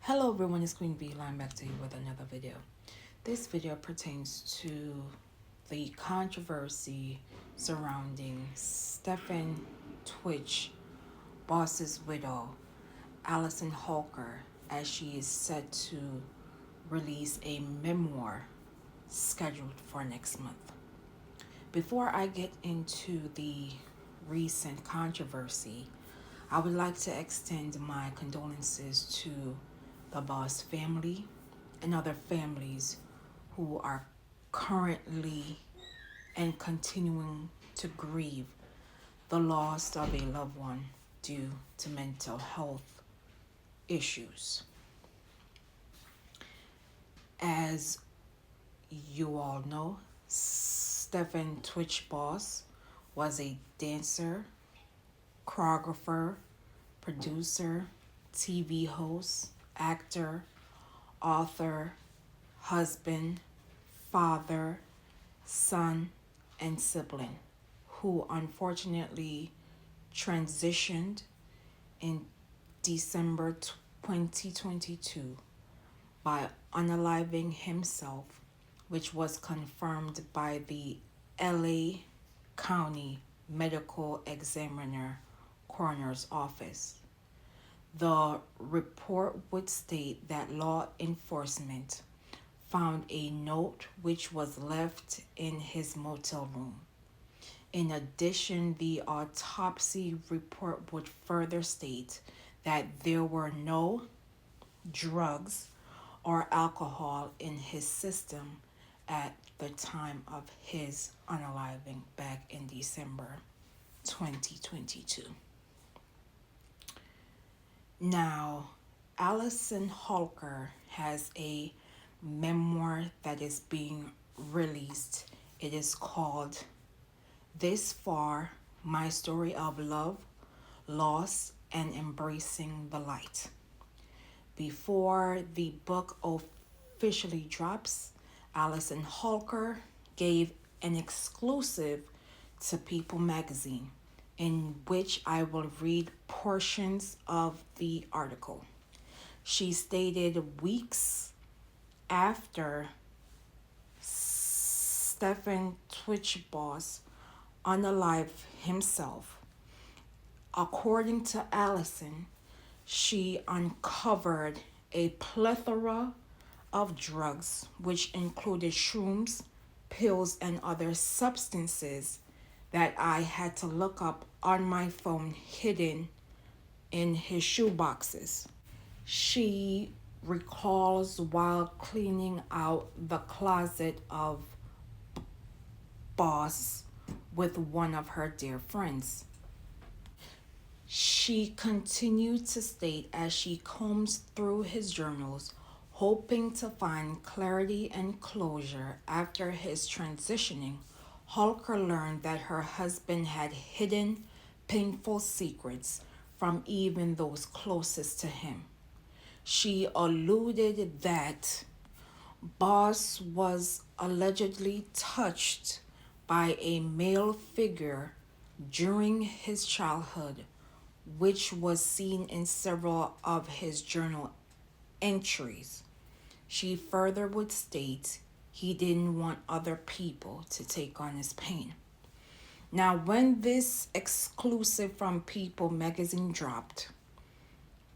Hello everyone, it's Queen B. Line back to you with another video. This video pertains to the controversy surrounding Stephen tWitch boss's widow, Allison Holker, as she is set to release a memoir scheduled for next month. Before I get into the recent controversy, I would like to extend my condolences to the boss family and other families who are currently and continuing to grieve the loss of a loved one due to mental health issues. As you all know, Stephen tWitch boss was a dancer, choreographer, producer, TV host, actor, author, husband, father, son, and sibling, who unfortunately transitioned in December 2022 by unaliving himself, which was confirmed by the LA County Medical Examiner-Coroner's office. The report would state that law enforcement found a note which was left in his motel room. In addition, the autopsy report would further state that there were no drugs or alcohol in his system at the time of his unaliving back in December 2022. Now, Allison Holker has a memoir that is being released. It is called This Far, My Story of Love, Loss, and Embracing the Light. Before the book officially drops, Allison Holker gave an exclusive to People magazine, in which I will read portions of the article. She stated weeks after Stephen tWitch boss unalive himself, according to Allison, she uncovered a plethora of drugs, which included shrooms, pills, and other substances that I had to look up on my phone hidden in his shoe boxes. She recalls while cleaning out the closet of boss with one of her dear friends. She continued to state as she combs through his journals, hoping to find clarity and closure after his transitioning, Holker learned that her husband had hidden painful secrets from even those closest to him. She alluded that Boss was allegedly touched by a male figure during his childhood, which was seen in several of his journal entries. She further would state he didn't want other people to take on his pain. Now, when this exclusive from People magazine dropped,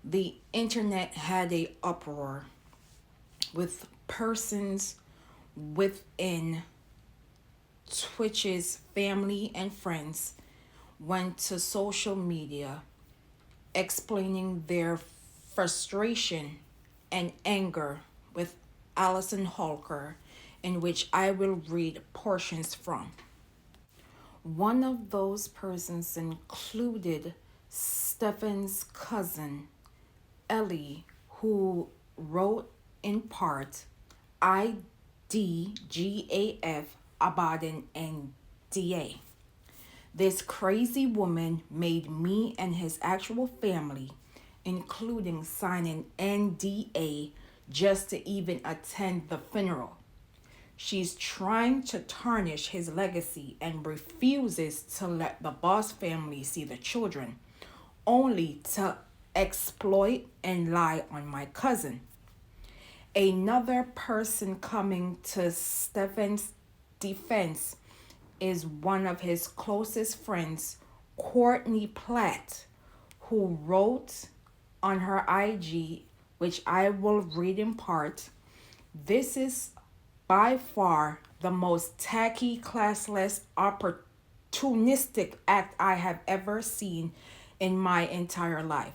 the internet had an uproar with persons within tWitch's family and friends went to social media explaining their frustration and anger with Allison Holker, in which I will read portions from. One of those persons included Stephen's cousin, Ellie, who wrote in part, IDGAF about an NDA. This crazy woman made me and his actual family, including sign an NDA just to even attend the funeral. She's trying to tarnish his legacy and refuses to let the boss family see the children, only to exploit, and lie on my cousin. Another person coming to Stephen's defense is one of his closest friends, Courtney Platt, who wrote on her IG, which I will read in part. This is by far the most tacky, classless, opportunistic act I have ever seen in my entire life.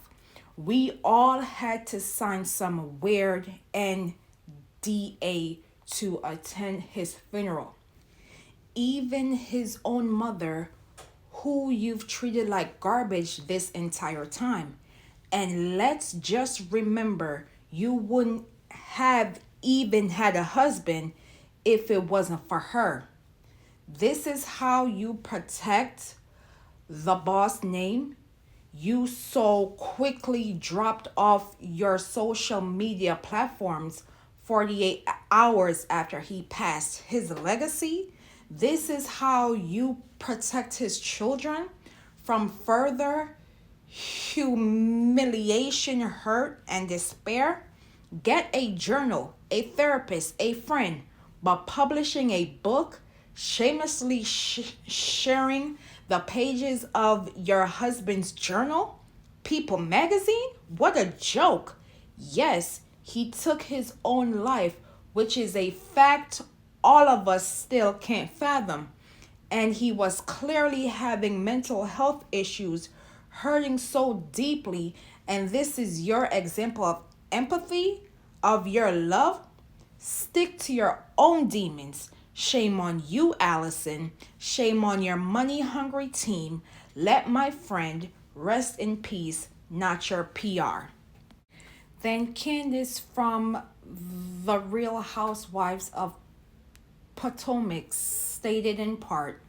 We all had to sign some weird NDA to attend his funeral. Even his own mother, who you've treated like garbage this entire time. And let's just remember, you wouldn't have even had a husband if it wasn't for her. This is how you protect the boss name. You so quickly dropped off your social media platforms 48 hours after he passed. His legacy. This is how you protect his children from further humiliation, hurt, and despair. Get a journal, a therapist, a friend, but publishing a book, shamelessly sharing the pages of your husband's journal, People magazine? What a joke. Yes, he took his own life, which is a fact all of us still can't fathom. And he was clearly having mental health issues, hurting so deeply. And this is your example of empathy, of your love. Stick to your own demons. Shame on you, Allison. Shame on your money-hungry team. Let my friend rest in peace, not your PR. Then Candace from The Real Housewives of Potomac stated in part,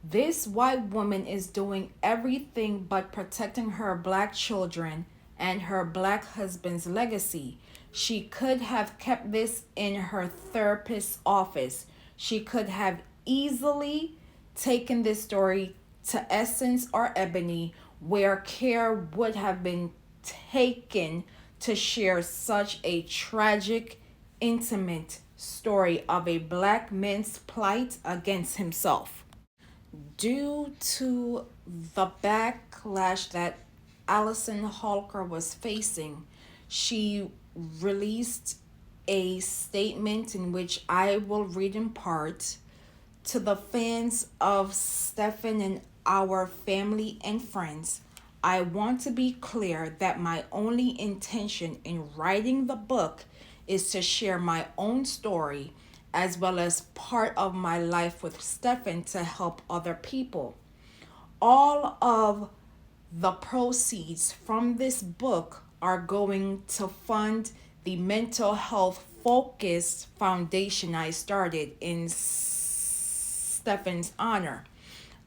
this white woman is doing everything but protecting her black children and her black husband's legacy. She could have kept this in her therapist's office. She could have easily taken this story to Essence or Ebony, where care would have been taken to share such a tragic, intimate story of a black man's plight against himself. Due to the backlash that Allison Holker was facing, she released a statement in which I will read in part. To the fans of Stephen and our family and friends, I want to be clear that my only intention in writing the book is to share my own story as well as part of my life with Stephen to help other people. All of the proceeds from this book are going to fund the mental health focused foundation I started in Stephen's honor.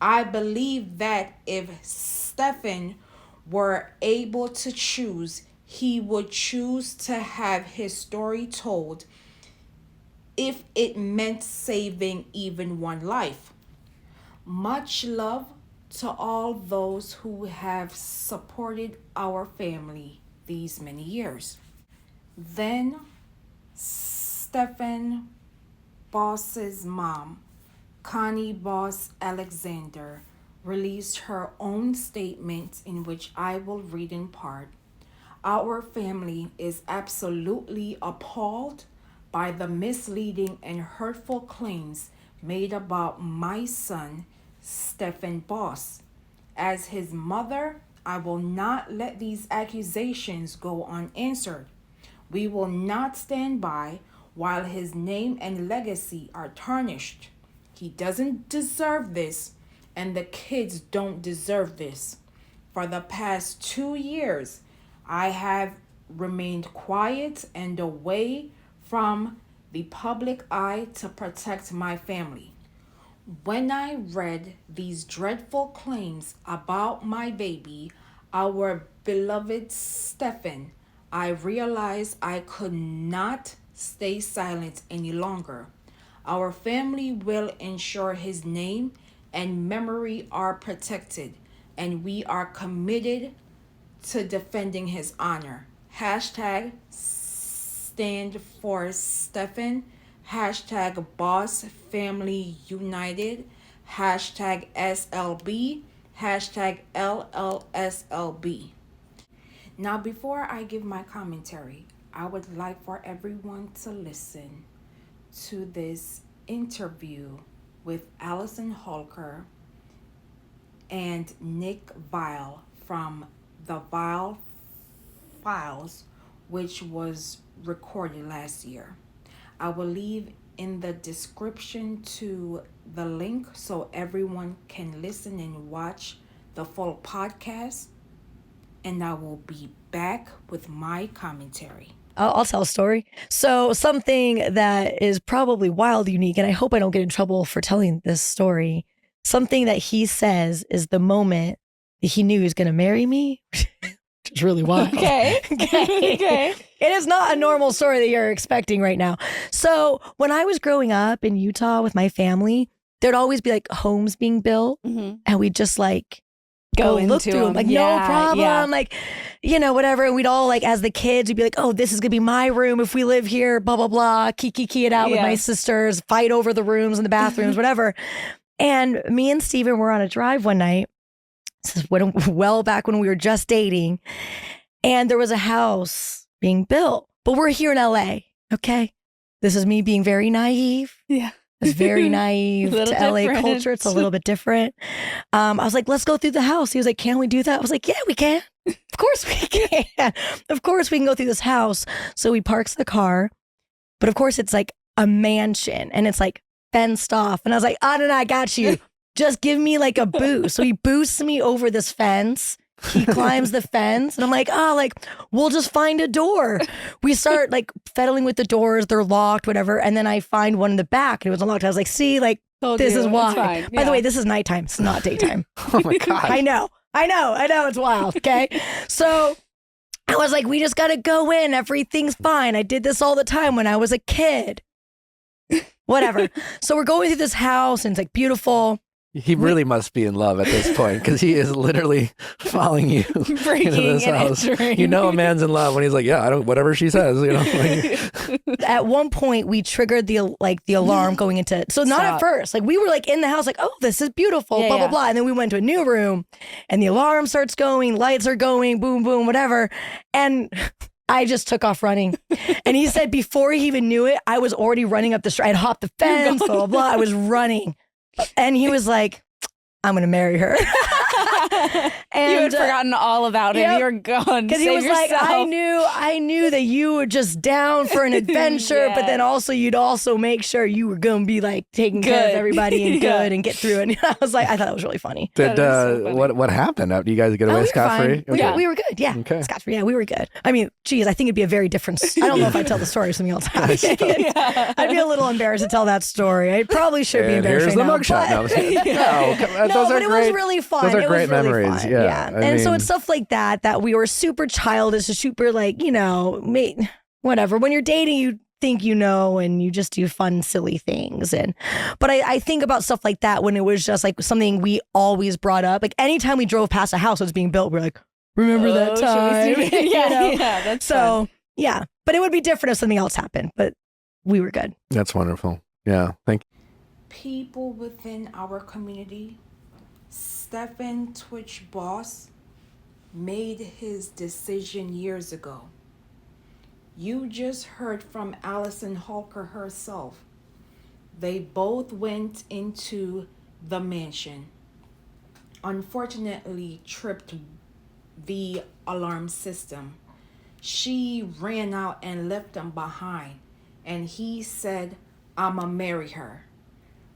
I believe that if Stephen were able to choose, he would choose to have his story told if it meant saving even one life. Much love to all those who have supported our family these many years. Then Stephen Boss's mom, Connie Boss Alexander, released her own statement in which I will read in part. Our family is absolutely appalled by the misleading and hurtful claims made about my son, Stephen Boss. As his mother, I will not let these accusations go unanswered. We will not stand by while his name and legacy are tarnished. He doesn't deserve this, and the kids don't deserve this. For the past 2 years, I have remained quiet and away from the public eye to protect my family. When I read these dreadful claims about my baby, our beloved Stephen, I realized I could not stay silent any longer. Our family will ensure his name and memory are protected, and we are committed to defending his honor. Hashtag stand for Stephen. Hashtag boss family united. Hashtag SLB. Hashtag LLSLB. Now, before I give my commentary, I would like for everyone to listen to this interview with Allison Holker and Nick Vile from the Vile Files, which was recorded last year. I will leave in the description to the link so everyone can listen and watch the full podcast, and I will be back with my commentary. I'll tell a story. So something that is probably wildly unique, and I hope I don't get in trouble for telling this story. Something that he says is the moment that he knew he was going to marry me, which is really wild. Okay. It is not a normal story that you're expecting right now. So when I was growing up in Utah with my family, there'd always be like homes being built, and we'd just like go look through them. Like, no problem. Like, you know, whatever. And we'd all like, as the kids, we'd be like, oh, this is going to be my room if we live here, blah, blah, blah. Kiki it out with my sisters, fight over the rooms and the bathrooms, whatever. And me and Stephen were on a drive one night. This is well back when we were just dating. And there was a house being built. But we're here in LA, okay? This is me being very naive. Yeah. It's very naive to LA culture. It's a little bit different. I was like, let's go through the house. He was like, can we do that? I was like, yeah, we can. Of course we can. Of course we can go through this house. So we parks the car. But of course it's like a mansion and it's like fenced off. And I was like, no, I got you. Just give me like a boost. So he boosts me over this fence. He climbs the fence and I'm like, we'll just find a door. We start like fiddling with the doors. They're locked, whatever. And then I find one in the back and it was unlocked. I was like, see, like, this is why. By the way, this is nighttime. It's not daytime. Oh my God. I know. It's wild. Okay. So I was like, we just got to go in. Everything's fine. I did this all the time when I was a kid. Whatever. So we're going through this house and it's like beautiful. He really must be in love at this point because he is literally following you into this house. Entering. You know a man's in love when he's like, yeah, I don't, whatever she says, you know. Like. At one point, we triggered the alarm going into, so not at first, like we were like in the house, like, oh, this is beautiful, blah, blah, blah. And then we went to a new room and the alarm starts going, lights are going, boom, boom, whatever. And I just took off running. And he said before he even knew it, I was already running up the street. I'd hopped the fence, blah, blah, blah. I was running. And he was like, I'm going to marry her. And you had forgotten all about him. You're gone. Because he was like, I knew that you were just down for an adventure, but then also you'd also make sure you were going to be like taking care of everybody and good and get through it. And I was like, I thought it was really funny. Did so funny. What happened? You guys get away scot-free? Okay. We were good. Yeah. Okay. Scot-free. Yeah, we were good. I mean, geez, I think it'd be a very different. I don't know if I'd tell the story if something else happened. I'd be a little embarrassed to tell that story. I probably should be embarrassed. Here's the mugshot. No, but it was really fun. Those are great memories. Fun. Yeah. And so it's stuff like that we were super childish, super like, you know, whatever. When you're dating, you think you know, and you just do fun, silly things. But I think about stuff like that when it was just like something we always brought up. Like anytime we drove past a house that was being built, we're like, remember that time? That's so fun. Yeah. But it would be different if something else happened. But we were good. That's wonderful. Yeah. Thank you. People within our community, Stephen Twitch boss made his decision years ago. You just heard from Allison Holker herself. They both went into the mansion. Unfortunately, tripped the alarm system. She ran out and left him behind. And he said, I'ma marry her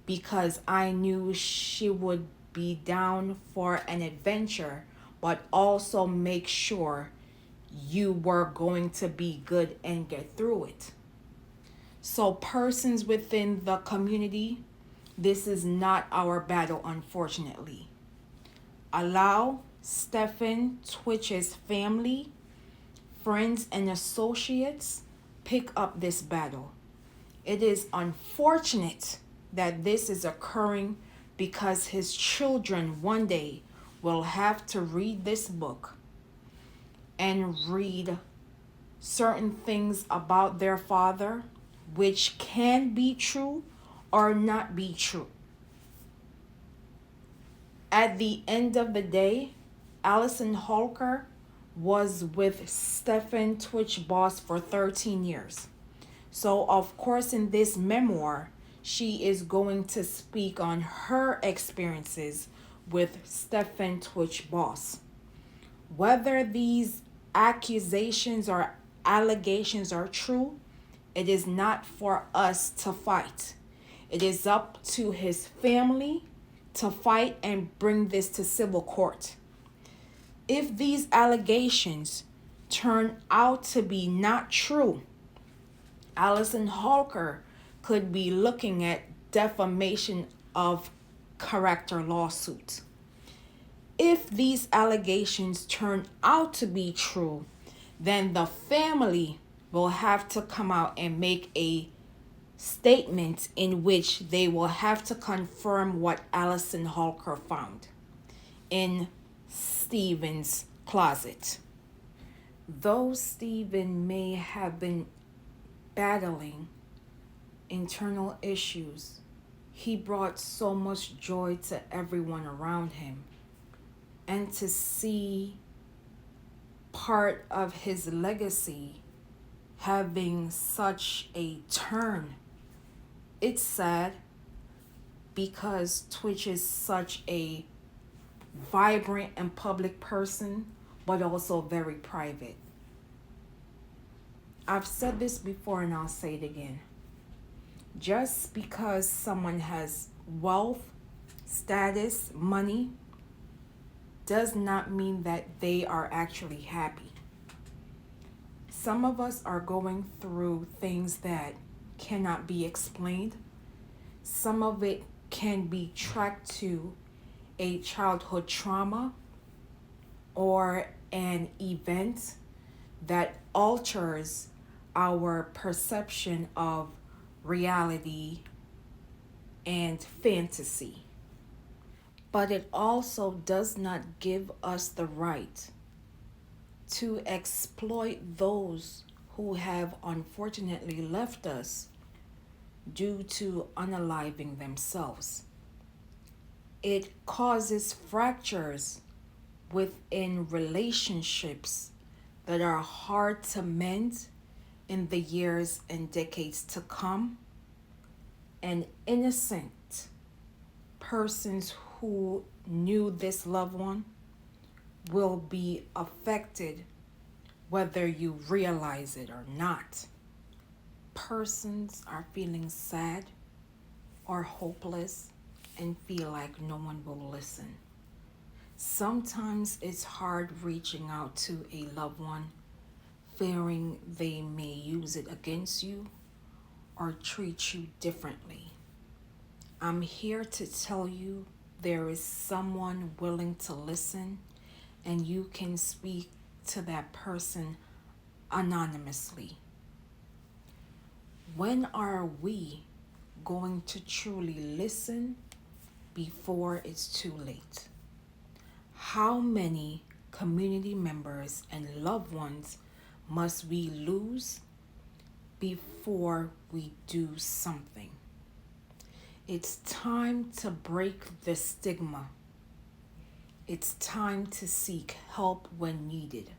because I knew she would be down for an adventure, but also make sure you were going to be good and get through it. So persons within the community, this is not our battle, unfortunately. Allow Stephen Twitch's family, friends, and associates pick up this battle. It is unfortunate that this is occurring because his children one day will have to read this book. and read certain things about their father, which can be true or not be true. At the end of the day, Allison Holker was with Stephen tWitch boss for 13 years. So of course in this memoir, she is going to speak on her experiences with Stephen tWitch boss. Whether these accusations or allegations are true, it is not for us to fight. It is up to his family to fight and bring this to civil court. If these allegations turn out to be not true, Allison Holker could be looking at defamation of character lawsuit. If these allegations turn out to be true, then the family will have to come out and make a statement in which they will have to confirm what Allison Holker found in Stephen's closet. Though Stephen may have been battling internal issues, he brought so much joy to everyone around him. And to see part of his legacy having such a turn, it's sad, because tWitch is such a vibrant and public person, but also very private. I've said this before and I'll say it again. Just because someone has wealth, status, money, does not mean that they are actually happy. Some of us are going through things that cannot be explained. Some of it can be tracked to a childhood trauma or an event that alters our perception of reality and fantasy. But it also does not give us the right to exploit those who have unfortunately left us due to unaliving themselves. It causes fractures within relationships that are hard to mend in the years and decades to come, and innocent persons who knew this loved one will be affected whether you realize it or not. Persons are feeling sad or hopeless and feel like no one will listen. Sometimes it's hard reaching out to a loved one, fearing they may use it against you or treat you differently. I'm here to tell you there is someone willing to listen, and you can speak to that person anonymously. When are we going to truly listen before it's too late? How many community members and loved ones must we lose before we do something? It's time to break the stigma. It's time to seek help when needed.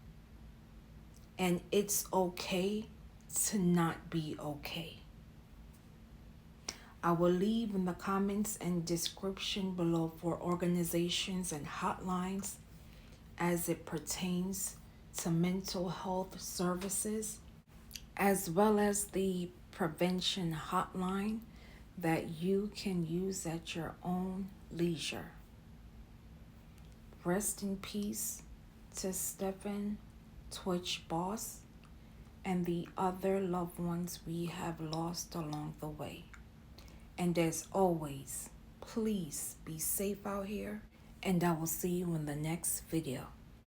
And it's okay to not be okay. I will leave in the comments and description below for organizations and hotlines as it pertains to mental health services, as well as the prevention hotline that you can use at your own leisure. Rest in peace to Stephen tWitch boss and the other loved ones we have lost along the way. And as always, please be safe out here, and I will see you in the next video.